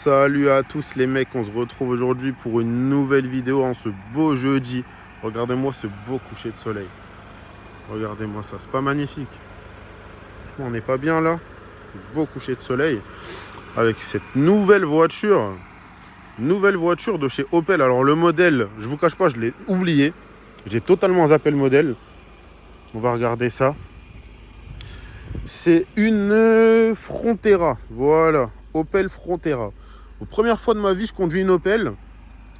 Salut à tous les mecs, on se retrouve aujourd'hui pour une nouvelle vidéo en ce beau jeudi. Regardez-moi ce beau coucher de soleil. Regardez-moi ça, c'est pas magnifique? Franchement, on n'est pas bien là. Beau coucher de soleil avec cette nouvelle voiture. Nouvelle voiture de chez Opel. Alors le modèle, je vous cache pas, je l'ai oublié. J'ai totalement zappé le modèle. On va regarder ça. C'est une Frontera. Voilà, Opel Frontera. Première fois de ma vie, je conduis une Opel.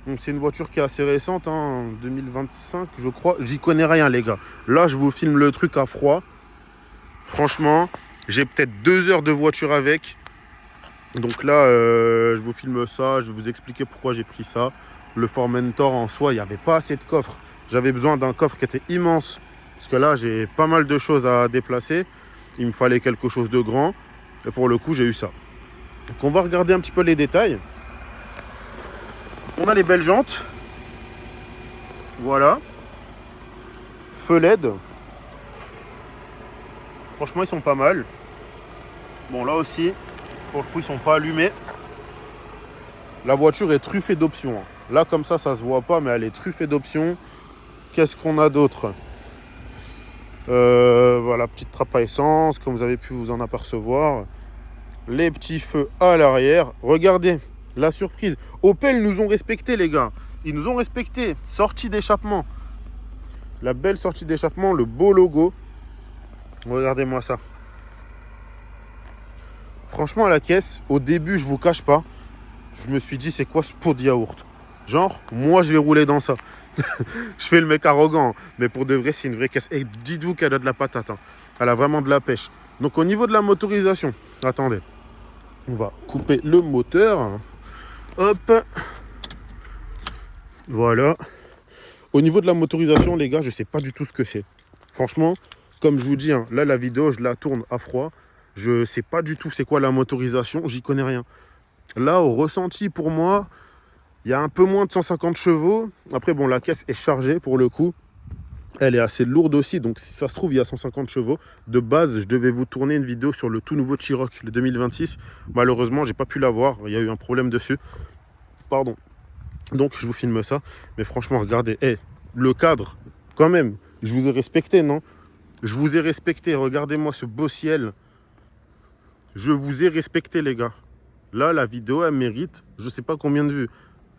Donc c'est une voiture qui est assez récente, hein, 2025 je crois. J'y connais rien les gars. Là, je vous filme le truc à froid. Franchement, j'ai peut-être 2 heures de voiture avec. Donc là, je vous filme ça. Je vais vous expliquer pourquoi j'ai pris ça. Le Formentor en soi, il n'y avait pas assez de coffre. J'avais besoin d'un coffre qui était immense. Parce que là, j'ai pas mal de choses à déplacer. Il me fallait quelque chose de grand. Et pour le coup, j'ai eu ça. Donc on va regarder un petit peu les détails. On a les belles jantes. Voilà. Feux LED. Franchement, ils sont pas mal. Bon, là aussi, pour le coup, ils sont pas allumés. La voiture est truffée d'options. Là, comme ça se voit pas, mais elle est truffée d'options. Qu'est-ce qu'on a d'autre? Voilà, petite trappe à essence, comme vous avez pu vous en apercevoir. Les petits feux à l'arrière. Regardez la surprise. Opel nous ont respecté, les gars. Ils nous ont respecté. Sortie d'échappement. La belle sortie d'échappement, le beau logo. Regardez-moi ça. Franchement, à la caisse, au début, je vous cache pas, je me suis dit, c'est quoi ce pot de yaourt? Genre, moi, je vais rouler dans ça. Je fais le mec arrogant, mais pour de vrai, c'est une vraie caisse. Et dites-vous qu'elle a de la patate. Hein. Elle a vraiment de la pêche. Donc, au niveau de la motorisation, attendez. On va couper le moteur. Hop. Voilà. Au niveau de la motorisation, les gars, je sais pas du tout ce que c'est. Franchement, comme je vous dis, hein, là, la vidéo, je la tourne à froid. Je sais pas du tout c'est quoi la motorisation. J'y connais rien. Là, au ressenti, pour moi, il y a un peu moins de 150 chevaux. Après, bon, la caisse est chargée pour le coup. Elle est assez lourde aussi. Donc, si ça se trouve, il y a 150 chevaux. De base, je devais vous tourner une vidéo sur le tout nouveau T-Roc, le 2026. Malheureusement, j'ai pas pu l'avoir. Il y a eu un problème dessus. Pardon. Donc, je vous filme ça. Mais franchement, regardez. Le cadre, quand même. Je vous ai respecté, non? Je vous ai respecté. Regardez-moi ce beau ciel. Je vous ai respecté, les gars. Là, la vidéo, elle mérite, je sais pas combien de vues.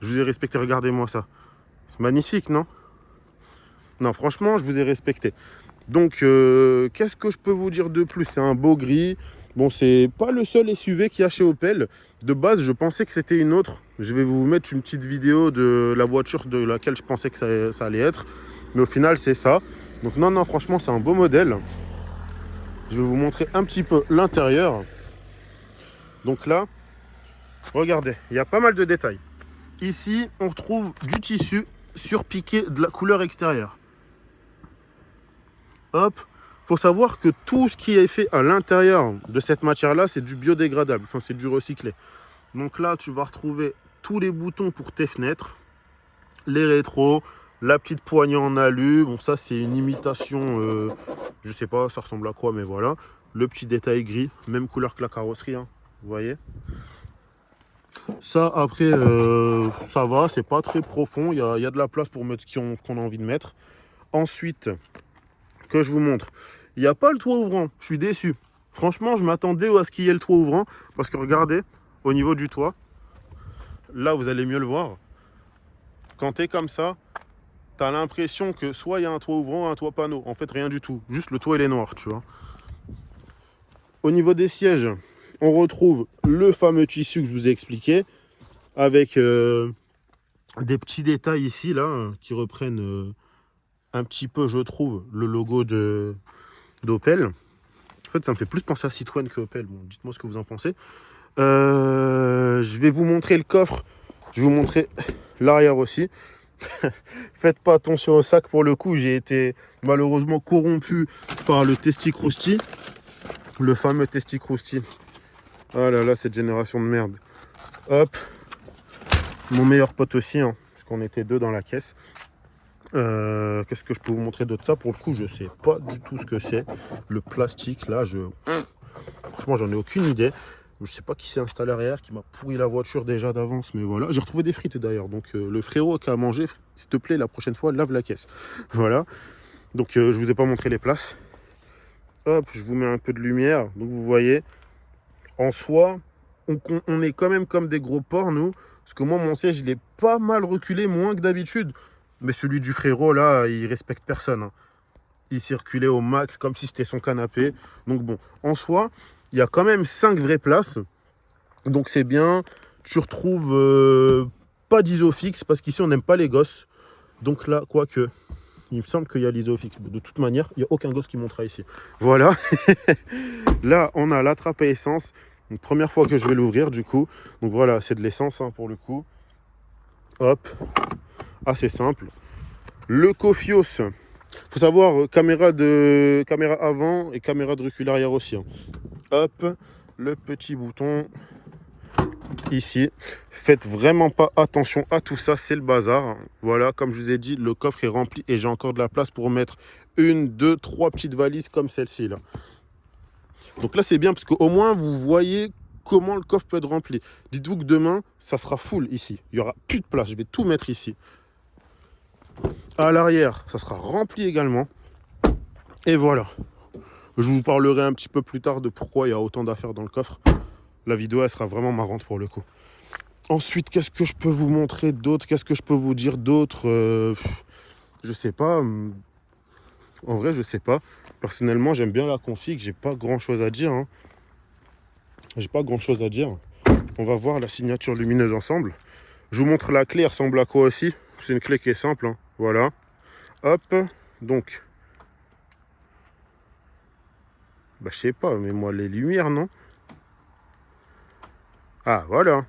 Je vous ai respecté, regardez-moi ça. C'est magnifique, non? Non, franchement, je vous ai respecté. Donc, qu'est-ce que je peux vous dire de plus? C'est un beau gris. Bon, c'est pas le seul SUV qu'il y a chez Opel. De base, je pensais que c'était une autre. Je vais vous mettre une petite vidéo de la voiture de laquelle je pensais que ça allait être. Mais au final, c'est ça. Donc, non, franchement, c'est un beau modèle. Je vais vous montrer un petit peu l'intérieur. Donc là, regardez, il y a pas mal de détails. Ici, on retrouve du tissu surpiqué de la couleur extérieure. Hop, faut savoir que tout ce qui est fait à l'intérieur de cette matière-là, c'est du biodégradable, enfin c'est du recyclé. Donc là, tu vas retrouver tous les boutons pour tes fenêtres, les rétros, la petite poignée en alu. Bon, ça c'est une imitation, je sais pas, ça ressemble à quoi, mais voilà. Le petit détail gris, même couleur que la carrosserie, hein, vous voyez. Ça, après, ça va, c'est pas très profond. Il y a de la place pour mettre ce qu'on a envie de mettre. Ensuite, que je vous montre, il n'y a pas le toit ouvrant. Je suis déçu. Franchement, je m'attendais à ce qu'il y ait le toit ouvrant. Parce que regardez, au niveau du toit, là, vous allez mieux le voir. Quand tu es comme ça, tu as l'impression que soit il y a un toit ouvrant, un toit panneau. En fait, rien du tout. Juste le toit, il est noir, tu vois. Au niveau des sièges, on retrouve le fameux tissu que je vous ai expliqué avec des petits détails ici là qui reprennent un petit peu, je trouve, le logo d'Opel. En fait, ça me fait plus penser à Citroën que Opel. Bon, dites-moi ce que vous en pensez. Je vais vous montrer le coffre. Je vais vous montrer l'arrière aussi. Faites pas attention au sac pour le coup. J'ai été malheureusement corrompu par le Testi Crousti. Le fameux Testi Crousti. Ah là là, cette génération de merde. Hop. Mon meilleur pote aussi, hein, parce qu'on était 2 dans la caisse. Qu'est-ce que je peux vous montrer d'autre? Ça, pour le coup, je sais pas du tout ce que c'est. Le plastique, là, franchement, j'en ai aucune idée. Je sais pas qui s'est installé arrière, qui m'a pourri la voiture déjà d'avance, mais voilà. J'ai retrouvé des frites d'ailleurs, donc le frérot qui a mangé, s'il te plaît, la prochaine fois, lave la caisse. Voilà. Donc je vous ai pas montré les places. Hop, je vous mets un peu de lumière. Donc vous voyez, en soi, on est quand même comme des gros porcs, nous. Parce que moi, mon siège, il est pas mal reculé, moins que d'habitude. Mais celui du frérot, là, il respecte personne, hein. Il s'est reculé au max, comme si c'était son canapé. Donc bon, en soi, il y a quand même 5 vraies places. Donc c'est bien. Tu retrouves pas d'isofix, parce qu'ici, on n'aime pas les gosses. Donc là, quoique, il me semble qu'il y a l'isofix. De toute manière, il n'y a aucun gosse qui montera ici. Voilà. Là, on a la trappe à essence. Donc, première fois que je vais l'ouvrir, du coup. Donc voilà, c'est de l'essence, hein, pour le coup. Hop. Assez simple. Le Kofios. Faut savoir, caméra avant et caméra de recul arrière aussi, hein. Hop, le petit bouton ici. Faites vraiment pas attention à tout ça, c'est le bazar. Voilà, comme je vous ai dit, le coffre est rempli et j'ai encore de la place pour mettre 1, 2, 3 petites valises comme celle-ci là. Donc là, c'est bien parce qu'au moins, vous voyez comment le coffre peut être rempli. Dites-vous que demain, ça sera full ici. Il n'y aura plus de place, je vais tout mettre ici. À l'arrière, ça sera rempli également. Et voilà. Je vous parlerai un petit peu plus tard de pourquoi il y a autant d'affaires dans le coffre. La vidéo, elle sera vraiment marrante pour le coup. Ensuite, qu'est-ce que je peux vous montrer d'autre? Qu'est-ce que je peux vous dire d'autre? Je sais pas. En vrai, je sais pas. Personnellement, j'aime bien la config. J'ai pas grand-chose à dire, hein. J'ai pas grand-chose à dire. On va voir la signature lumineuse ensemble. Je vous montre la clé. Elle ressemble à quoi aussi? C'est une clé qui est simple, hein. Voilà. Hop. Donc. Bah, je sais pas, mais moi, les lumières, non? Ah, voilà.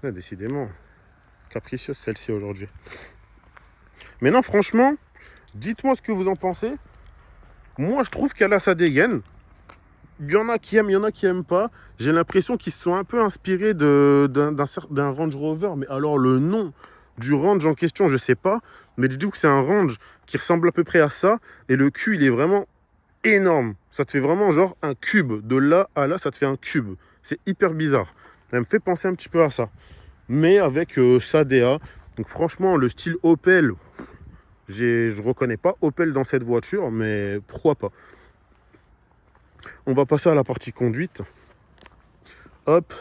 Ah, décidément. Capricieuse celle-ci aujourd'hui. Mais non, franchement, dites-moi ce que vous en pensez. Moi, je trouve qu'elle a sa dégaine. Il y en a qui aiment, il y en a qui n'aiment pas. J'ai l'impression qu'ils se sont un peu inspirés d'un Range Rover. Mais alors, le nom du range en question, je sais pas. Mais dites-vous que c'est un range qui ressemble à peu près à ça. Et le cul, il est vraiment énorme. Ça te fait vraiment genre un cube. De là à là, ça te fait un cube. C'est hyper bizarre. Ça me fait penser un petit peu à ça. Mais avec sa DA. Donc franchement, le style Opel, je reconnais pas Opel dans cette voiture, mais pourquoi pas. On va passer à la partie conduite. Hop.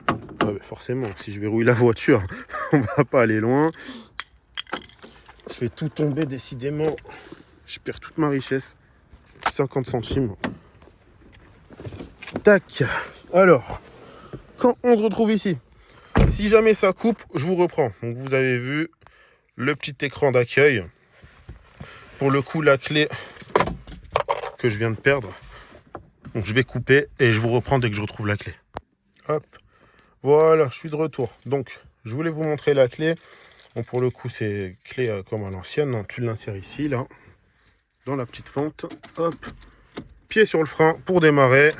Ah bah forcément, si je verrouille la voiture, on va pas aller loin. Je fais tout tomber décidément. Je perds toute ma richesse. 50 centimes. Tac. Alors, quand on se retrouve ici, si jamais ça coupe, je vous reprends. Donc vous avez vu le petit écran d'accueil. Pour le coup, la clé que je viens de perdre. Donc je vais couper et je vous reprends dès que je retrouve la clé. Hop. Voilà, je suis de retour. Donc, je voulais vous montrer la clé. Bon, pour le coup, c'est clé comme à l'ancienne. Tu l'insères ici, là, dans la petite fente. Hop. Pied sur le frein pour démarrer.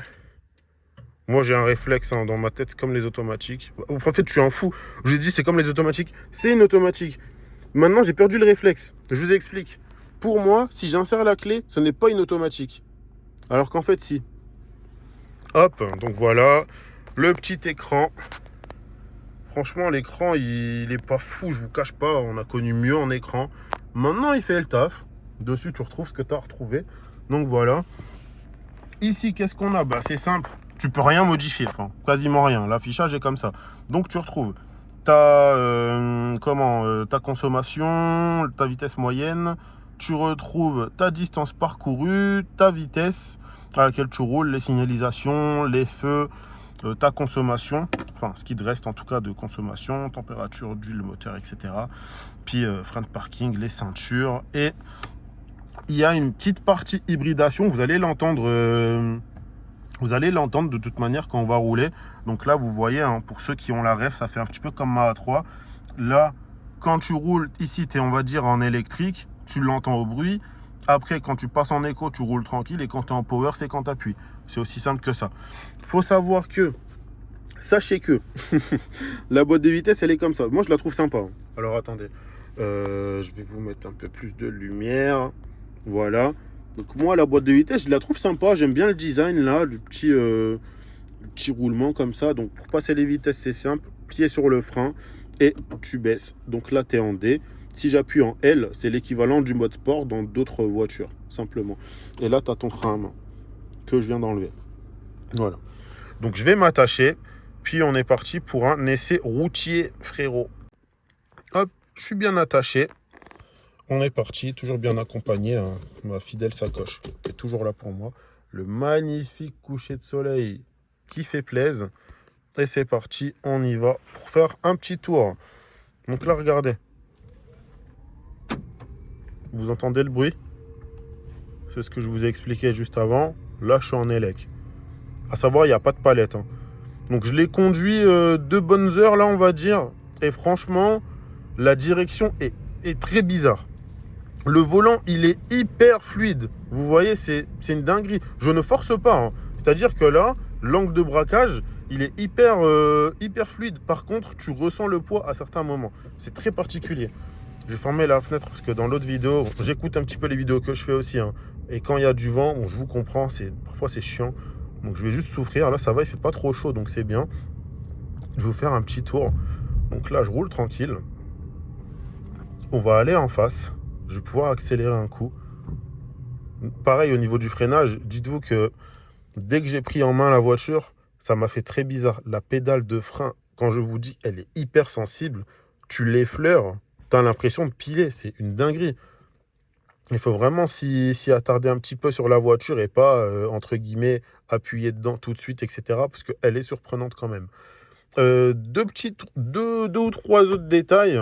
Moi, j'ai un réflexe, hein, dans ma tête, c'est comme les automatiques. En fait, je suis un fou. Je vous ai dit, c'est comme les automatiques. C'est une automatique. Maintenant, j'ai perdu le réflexe. Je vous explique. Pour moi, si j'insère la clé, ce n'est pas une automatique. Alors qu'en fait, si. Hop, donc voilà. Le petit écran. Franchement, l'écran, il est pas fou, je vous cache pas. On a connu mieux en écran. Maintenant, il fait le taf. Dessus, tu retrouves ce que tu as retrouvé. Donc voilà. Ici, qu'est-ce qu'on a? Bah, c'est simple. Tu peux rien modifier, enfin, quasiment rien. L'affichage est comme ça. Donc, tu retrouves ta consommation, ta vitesse moyenne. Tu retrouves ta distance parcourue, ta vitesse à laquelle tu roules, les signalisations, les feux, ta consommation, enfin ce qui te reste en tout cas de consommation, température d'huile, moteur, etc. Puis frein de parking, les ceintures. Et il y a une petite partie hybridation, vous allez l'entendre de toute manière quand on va rouler. Donc là, vous voyez, hein, pour ceux qui ont la ref, ça fait un petit peu comme ma A3. Là, quand tu roules ici, tu es, on va dire, en électrique, tu l'entends au bruit. Après, quand tu passes en éco, tu roules tranquille. Et quand tu es en power, c'est quand tu appuies. C'est aussi simple que ça. Il faut savoir que, sachez que, la boîte de vitesse, elle est comme ça. Moi, je la trouve sympa, hein. Alors, attendez. Je vais vous mettre un peu plus de lumière. Voilà. Donc, moi, la boîte de vitesse, je la trouve sympa. J'aime bien le design, là, du petit Petit roulement comme ça. Donc pour passer les vitesses, c'est simple. Pied sur le frein et tu baisses. Donc là, tu es en D. Si j'appuie en L, c'est l'équivalent du mode sport dans d'autres voitures, simplement. Et là, tu as ton frein à main que je viens d'enlever. Voilà. Donc je vais m'attacher. Puis on est parti pour un essai routier, frérot. Hop, je suis bien attaché. On est parti, toujours bien accompagné. Hein. Ma fidèle sacoche qui est toujours là pour moi. Le magnifique coucher de soleil qui fait plaisir. Et c'est parti, on y va pour faire un petit tour. Donc là, regardez. Vous entendez le bruit? C'est ce que je vous ai expliqué juste avant. Là, je suis en élec. À savoir, il n'y a pas de palette. Hein. Donc je l'ai conduit 2 bonnes heures, là, on va dire. Et franchement, la direction est très bizarre. Le volant, il est hyper fluide. Vous voyez, c'est une dinguerie. Je ne force pas. Hein. C'est-à-dire que là, l'angle de braquage, il est hyper fluide. Par contre, tu ressens le poids à certains moments. C'est très particulier. Je vais fermer la fenêtre parce que dans l'autre vidéo, j'écoute un petit peu les vidéos que je fais aussi. Hein. Et quand il y a du vent, bon, je vous comprends, parfois c'est chiant. Donc je vais juste souffrir. Là, ça va, il fait pas trop chaud, donc c'est bien. Je vais vous faire un petit tour. Donc là, je roule tranquille. On va aller en face. Je vais pouvoir accélérer un coup. Pareil au niveau du freinage, dites-vous que dès que j'ai pris en main la voiture, ça m'a fait très bizarre. La pédale de frein, quand je vous dis, elle est hyper sensible. Tu l'effleures, tu as l'impression de piler. C'est une dinguerie. Il faut vraiment s'y attarder un petit peu sur la voiture et pas, entre guillemets, appuyer dedans tout de suite, etc. Parce qu'elle est surprenante quand même. Deux ou trois autres détails.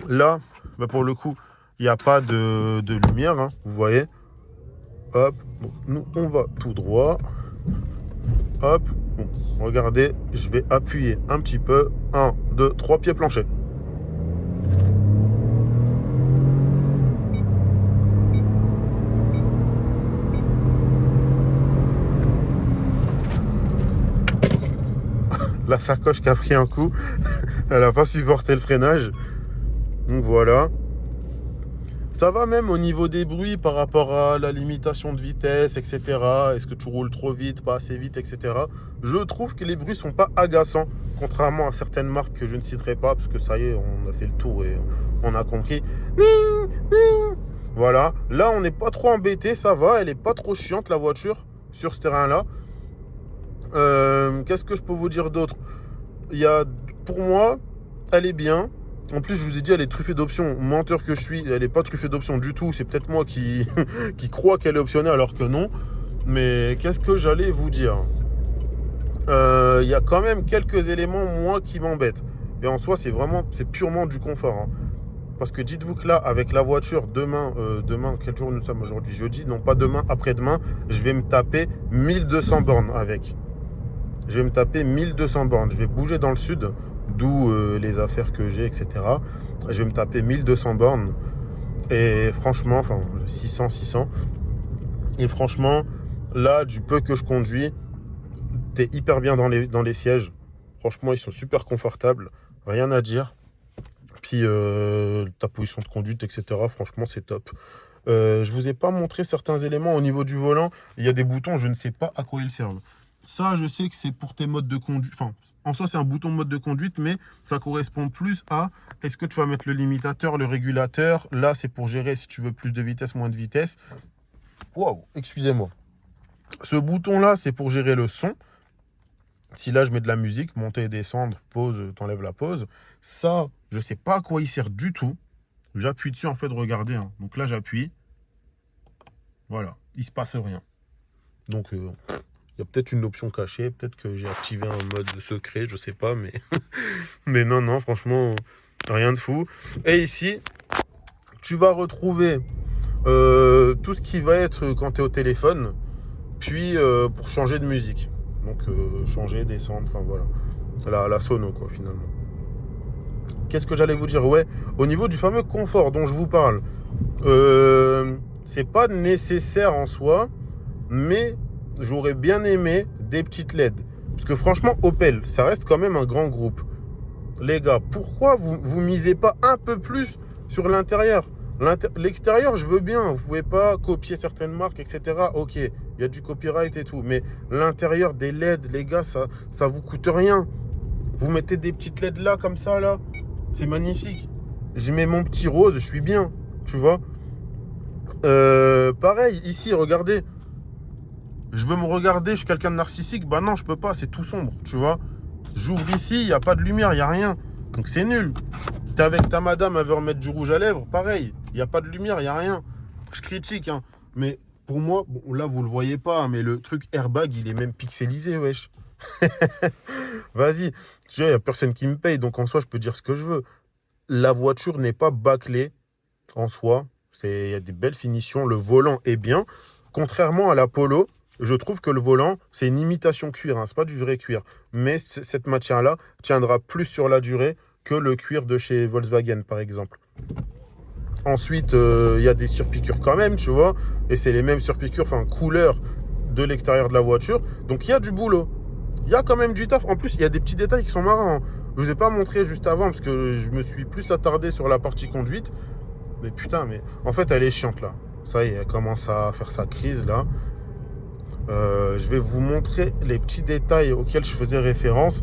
Là, bah pour le coup, il n'y a pas de lumière, hein, vous voyez. Hop, donc nous, on va tout droit. Hop, bon, regardez, je vais appuyer un petit peu. 1, 2, 3 pieds planchers. La sacoche qui a pris un coup, elle n'a pas supporté le freinage. Donc voilà. Ça va même au niveau des bruits par rapport à la limitation de vitesse, etc. Est-ce que tu roules trop vite, pas assez vite, etc. Je trouve que les bruits sont pas agaçants, contrairement à certaines marques que je ne citerai pas, parce que ça y est, on a fait le tour et on a compris. Voilà. Là, on n'est pas trop embêté, ça va. Elle n'est pas trop chiante, la voiture, sur ce terrain-là. Qu'est-ce que je peux vous dire d'autre? Pour moi, elle est bien. En plus, je vous ai dit, elle est truffée d'options. Menteur que je suis, elle n'est pas truffée d'options du tout. C'est peut-être moi qui crois qu'elle est optionnée alors que non. Mais qu'est-ce que j'allais vous dire? Il y a quand même quelques éléments, moi, qui m'embêtent. Et en soi, c'est purement du confort. Hein. Parce que dites-vous que là, avec la voiture, demain, quel jour nous sommes aujourd'hui? Jeudi, non pas demain, après-demain, je vais me taper 1200 bornes avec. Je vais me taper 1200 bornes. Je vais bouger dans le sud, d'où les affaires que j'ai, etc. Je vais me taper 1200 bornes. Et franchement, enfin 600. Et franchement, là, du peu que je conduis, t'es hyper bien dans les sièges. Franchement, ils sont super confortables. Rien à dire. Puis ta position de conduite, etc. Franchement, c'est top. Je vous ai pas montré certains éléments au niveau du volant. Il y a des boutons, je ne sais pas à quoi ils servent. Ça, je sais que c'est pour tes modes de conduite. Enfin, en soi, c'est un bouton mode de conduite, mais ça correspond plus à est-ce que tu vas mettre le limitateur, le régulateur. Là, c'est pour gérer si tu veux plus de vitesse, moins de vitesse. Waouh, excusez-moi. Ce bouton-là, c'est pour gérer le son. Si là, je mets de la musique, monter et descendre, pause, t'enlèves la pause. Ça, je ne sais pas à quoi il sert du tout. J'appuie dessus, en fait, regardez. Hein. Donc là, j'appuie. Voilà, il ne se passe rien. Donc, il y a peut-être une option cachée, peut-être que j'ai activé un mode secret, je sais pas, mais mais non, franchement, rien de fou. Et ici, tu vas retrouver tout ce qui va être quand tu es au téléphone, puis pour changer de musique. Donc changer, descendre, enfin voilà. La sono, quoi, finalement. Qu'est-ce que j'allais vous dire? Ouais, au niveau du fameux confort dont je vous parle, c'est pas nécessaire en soi, mais j'aurais bien aimé des petites LED. Parce que franchement, Opel, ça reste quand même un grand groupe. Les gars, pourquoi vous misez pas un peu plus sur l'intérieur? L'extérieur, je veux bien. Vous pouvez pas copier certaines marques, etc. Ok, il y a du copyright et tout. Mais l'intérieur des LED, les gars, ça vous coûte rien. Vous mettez des petites LED là, comme ça, là. C'est magnifique. J'y mets mon petit rose, je suis bien. Tu vois. Pareil, ici, regardez. Je veux me regarder, je suis quelqu'un de narcissique. Bah non, je peux pas, c'est tout sombre, tu vois. J'ouvre ici, il n'y a pas de lumière, il n'y a rien. Donc c'est nul. T'es avec ta madame, elle veut remettre du rouge à lèvres, pareil. Il n'y a pas de lumière, il n'y a rien. Je critique, hein. Mais pour moi, bon, là, vous le voyez pas, mais le truc airbag, il est même pixelisé, wesh. Vas-y. Tu vois, il n'y a personne qui me paye, donc en soi, je peux dire ce que je veux. La voiture n'est pas bâclée en soi. Il y a des belles finitions. Le volant est bien. Contrairement à la Polo, je trouve que le volant, c'est une imitation cuir, hein, c'est pas du vrai cuir. Mais cette matière-là tiendra plus sur la durée que le cuir de chez Volkswagen, par exemple. Ensuite, il y a des surpiqûres quand même, tu vois. Et c'est les mêmes surpiqûres, enfin, couleur de l'extérieur de la voiture. Donc, il y a du boulot. Il y a quand même du taf. En plus, il y a des petits détails qui sont marrants, hein. Je vous ai pas montré juste avant parce que je me suis plus attardé sur la partie conduite. Mais putain, mais en fait, elle est chiante, là. Ça y est, elle commence à faire sa crise, là. Je vais vous montrer les petits détails auxquels je faisais référence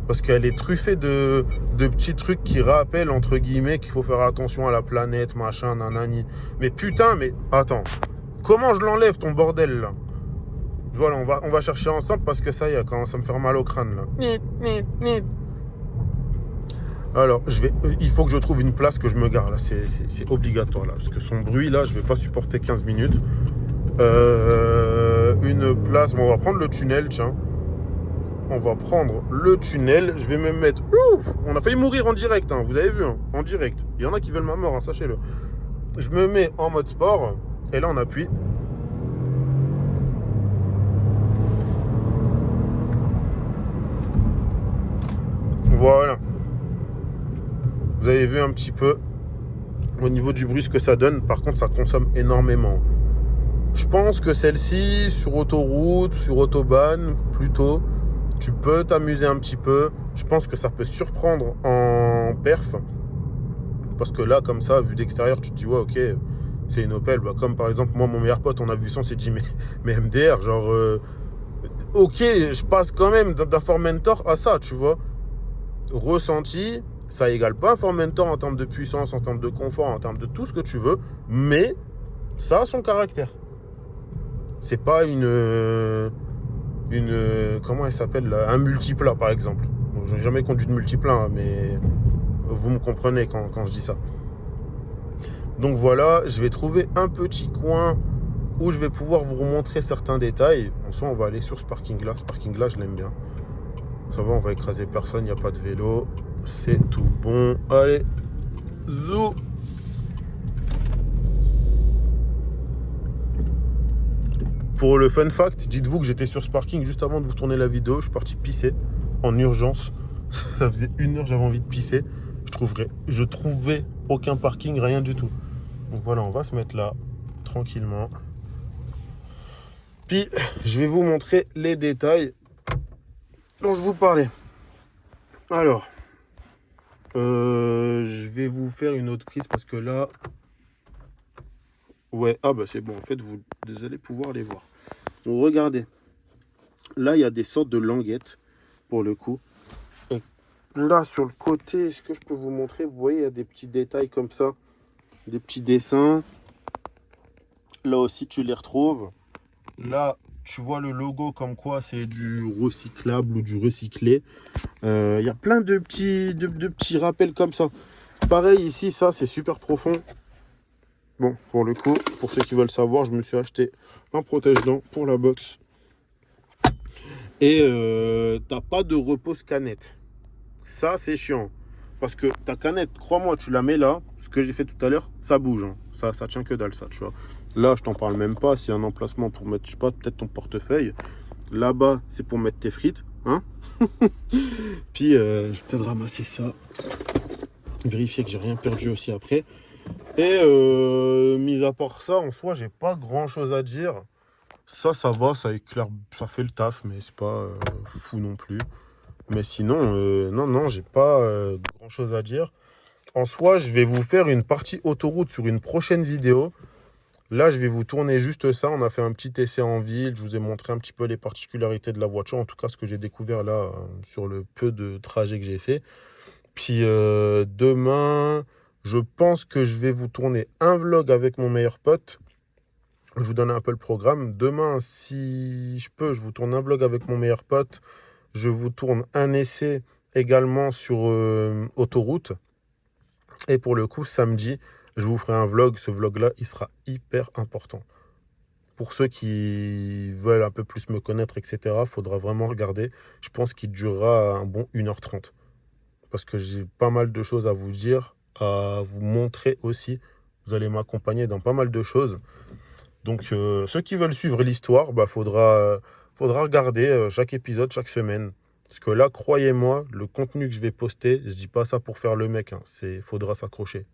parce qu'elle est truffée de petits trucs qui rappellent entre guillemets qu'il faut faire attention à la planète, machin, nanani. Mais putain, mais attends, comment je l'enlève ton bordel là? Voilà, on va chercher ensemble parce que ça y est, commence à me faire mal au crâne là. Nit, nit, nit. Alors, il faut que je trouve une place que je me gare là, c'est obligatoire là parce que son bruit là, je vais pas supporter 15 minutes. Une place, bon, on va prendre le tunnel, tiens. On va prendre le tunnel. Je vais me mettre... Ouf, on a failli mourir en direct, hein, vous avez vu, hein, en direct. Il y en a qui veulent ma mort, hein, sachez-le. Je me mets en mode sport. Et là, on appuie. Voilà. Vous avez vu un petit peu au niveau du bruit ce que ça donne. Par contre, ça consomme énormément. Je pense que celle-ci, sur autoroute, sur autobahn, plutôt, tu peux t'amuser un petit peu. Je pense que ça peut surprendre en perf. Parce que là, comme ça, vu d'extérieur, tu te dis, ouais, ok, c'est une Opel. Bah, comme par exemple, moi, mon meilleur pote, on a vu ça, on s'est dit, mais MDR, genre, ok, je passe quand même d'un Formentor à ça, tu vois. Ressenti, ça égale pas un Formentor en termes de puissance, en termes de confort, en termes de tout ce que tu veux, mais ça a son caractère. C'est pas comment elle s'appelle là, un multiplat par exemple. Bon, j'ai jamais conduit de multiplat, hein, mais vous me comprenez quand je dis ça. Donc voilà, je vais trouver un petit coin où je vais pouvoir vous remontrer certains détails. En soi, on va aller sur ce parking là. Ce parking là, je l'aime bien. Ça va, on va écraser personne, il n'y a pas de vélo. C'est tout bon. Allez, zou. Pour le fun fact, dites-vous que j'étais sur ce parking juste avant de vous tourner la vidéo. Je suis parti pisser en urgence. Ça faisait 1 heure, j'avais envie de pisser. Je trouvais aucun parking, rien du tout. Donc voilà, on va se mettre là, tranquillement. Puis, je vais vous montrer les détails dont je vous parlais. Alors, je vais vous faire une autre prise parce que là... Ouais, ah bah c'est bon, en fait, vous allez pouvoir les voir. Donc, regardez. Là, il y a des sortes de languettes, pour le coup. Et là, sur le côté, est-ce que je peux vous montrer? Vous voyez, il y a des petits détails comme ça. Des petits dessins. Là aussi, tu les retrouves. Là, tu vois le logo comme quoi c'est du recyclable ou du recyclé. Il y a plein de petits rappels comme ça. Pareil, ici, ça, c'est super profond. Bon, pour le coup, pour ceux qui veulent savoir, je me suis acheté un protège-dents pour la box. Et t'as pas de repose canette. Ça, c'est chiant. Parce que ta canette, crois-moi, tu la mets là. Ce que j'ai fait tout à l'heure, ça bouge. Hein. Ça tient que dalle, ça, tu vois. Là, je t'en parle même pas. C'est un emplacement pour mettre, je sais pas, peut-être ton portefeuille. Là-bas, c'est pour mettre tes frites. Hein. Puis, je vais peut-être ramasser ça. Vérifier que j'ai rien perdu aussi après. Et mis à part ça, en soi, j'ai pas grand-chose à dire. Ça va, ça éclaire, ça fait le taf, mais c'est pas fou non plus. Mais sinon, non, j'ai pas grand-chose à dire. En soi, je vais vous faire une partie autoroute sur une prochaine vidéo. Là, je vais vous tourner juste ça. On a fait un petit essai en ville. Je vous ai montré un petit peu les particularités de la voiture. En tout cas, ce que j'ai découvert là sur le peu de trajets que j'ai fait. Puis demain, je pense que je vais vous tourner un vlog avec mon meilleur pote. Je vous donne un peu le programme. Demain, si je peux, je vous tourne un vlog avec mon meilleur pote. Je vous tourne un essai également sur autoroute. Et pour le coup, samedi, je vous ferai un vlog. Ce vlog-là, il sera hyper important. Pour ceux qui veulent un peu plus me connaître, etc., il faudra vraiment regarder. Je pense qu'il durera un bon 1h30. Parce que j'ai pas mal de choses à vous dire, à vous montrer aussi. Vous allez m'accompagner dans pas mal de choses. Donc, ceux qui veulent suivre l'histoire, faudra regarder chaque épisode, chaque semaine. Parce que là, croyez-moi, le contenu que je vais poster, je dis pas ça pour faire le mec, hein, faudra s'accrocher.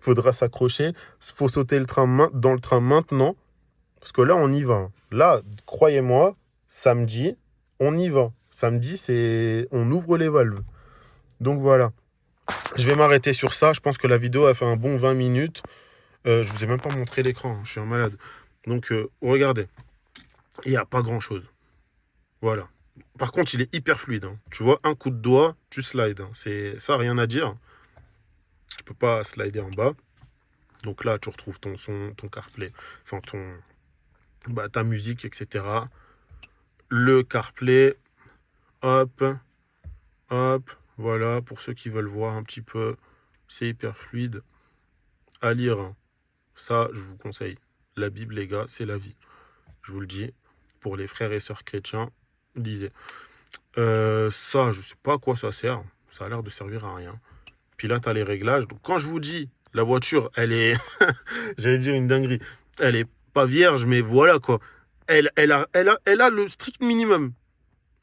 Faudra s'accrocher. Faut sauter dans le train maintenant. Parce que là, on y va. Hein. Là, croyez-moi, samedi, on y va. Samedi, on ouvre les valves. Donc voilà. Je vais m'arrêter sur ça. Je pense que la vidéo a fait un bon 20 minutes. Je vous ai même pas montré l'écran. Hein. Je suis un malade. Donc, regardez. Il n'y a pas grand-chose. Voilà. Par contre, il est hyper fluide. Hein. Tu vois, un coup de doigt, tu slides. Hein. C'est ça, rien à dire. Je peux pas slider en bas. Donc là, tu retrouves ton son, ton CarPlay. Enfin, ta musique, etc. Le CarPlay. Hop. Hop. Voilà. Pour ceux qui veulent voir un petit peu. C'est hyper fluide. À lire. Hein. Ça, je vous conseille. La Bible, les gars, c'est la vie. Je vous le dis. Pour les frères et sœurs chrétiens, lisez. Ça, je sais pas à quoi ça sert. Ça a l'air de servir à rien. Puis là, tu as les réglages. Donc, quand je vous dis, la voiture, elle est... J'allais dire une dinguerie. Elle est pas vierge, mais voilà, quoi. Elle a le strict minimum.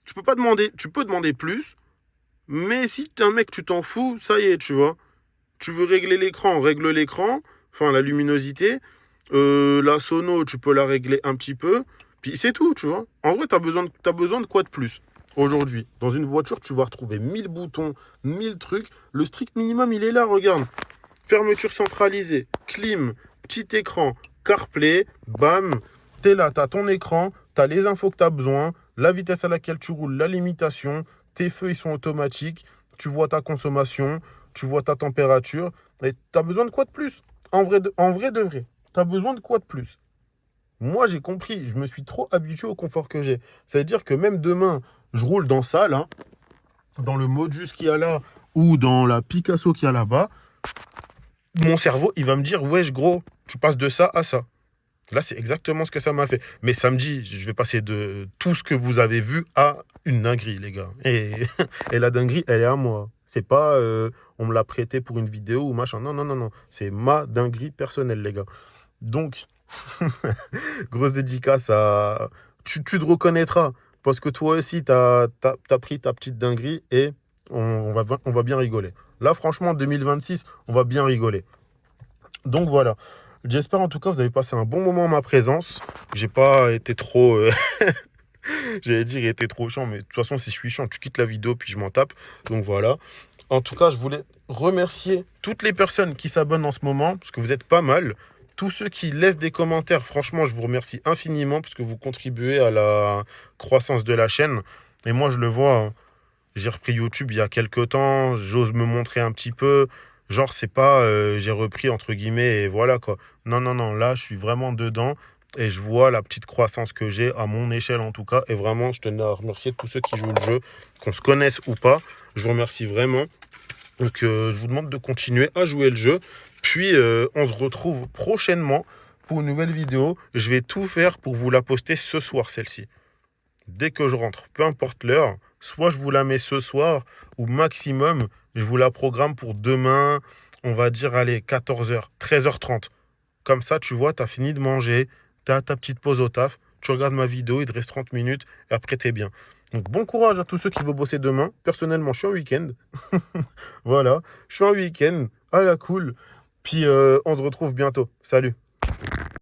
Tu peux demander plus. Mais si t'es un mec, tu t'en fous, ça y est, tu vois. Tu veux régler l'écran, règle l'écran. Enfin, la luminosité. La sono, tu peux la régler un petit peu. Puis c'est tout, tu vois. En vrai, t'as besoin de quoi de plus aujourd'hui? Dans une voiture, tu vas retrouver 1000 boutons, 1000 trucs. Le strict minimum, il est là, regarde. Fermeture centralisée, clim, petit écran, CarPlay, bam. T'es là, t'as ton écran, t'as les infos que t'as besoin, la vitesse à laquelle tu roules, la limitation, tes feux, ils sont automatiques, tu vois ta consommation, tu vois ta température. Et t'as besoin de quoi de plus? En vrai de vrai. T'as besoin de quoi de plus? Moi, j'ai compris. Je me suis trop habitué au confort que j'ai. Ça veut dire que même demain, je roule dans ça, là, dans le Modus qu'il y a là, ou dans la Picasso qu'il y a là-bas, mon cerveau, il va me dire, wesh, gros, tu passes de ça à ça. Là, c'est exactement ce que ça m'a fait. Mais samedi, je vais passer de tout ce que vous avez vu à une dinguerie, les gars. Et, et la dinguerie, elle est à moi. C'est pas, on me l'a prêté pour une vidéo ou machin. Non, non, non, non. C'est ma dinguerie personnelle, les gars. Donc, grosse dédicace à... Tu te reconnaîtras. Parce que toi aussi, t'as pris ta petite dinguerie et on va bien rigoler. Là, franchement, 2026, on va bien rigoler. Donc voilà. J'espère en tout cas que vous avez passé un bon moment en ma présence. J'ai pas été trop... J'allais dire, il était trop chiant, mais de toute façon, si je suis chiant, tu quittes la vidéo puis je m'en tape. Donc voilà. En tout cas, je voulais remercier toutes les personnes qui s'abonnent en ce moment, parce que vous êtes pas mal. Tous ceux qui laissent des commentaires, franchement, je vous remercie infiniment, parce que vous contribuez à la croissance de la chaîne. Et moi, je le vois, hein. J'ai repris YouTube il y a quelques temps, j'ose me montrer un petit peu. Genre, c'est pas j'ai repris entre guillemets et voilà quoi. Non, non, non, là, je suis vraiment dedans et je vois la petite croissance que j'ai à mon échelle en tout cas. Et vraiment, je tenais à remercier tous ceux qui jouent le jeu, qu'on se connaisse ou pas. Je vous remercie vraiment. Donc, je vous demande de continuer à jouer le jeu. Puis, on se retrouve prochainement pour une nouvelle vidéo. Je vais tout faire pour vous la poster ce soir, celle-ci. Dès que je rentre, peu importe l'heure, soit je vous la mets ce soir, ou maximum, je vous la programme pour demain, on va dire, allez, 14h, 13h30. Comme ça, tu vois, tu as fini de manger, tu as ta petite pause au taf, tu regardes ma vidéo, il te reste 30 minutes, et après, t'es bien. Donc, bon courage à tous ceux qui vont bosser demain. Personnellement, je suis en week-end. Voilà, je suis en week-end, à la cool. Puis, on se retrouve bientôt. Salut.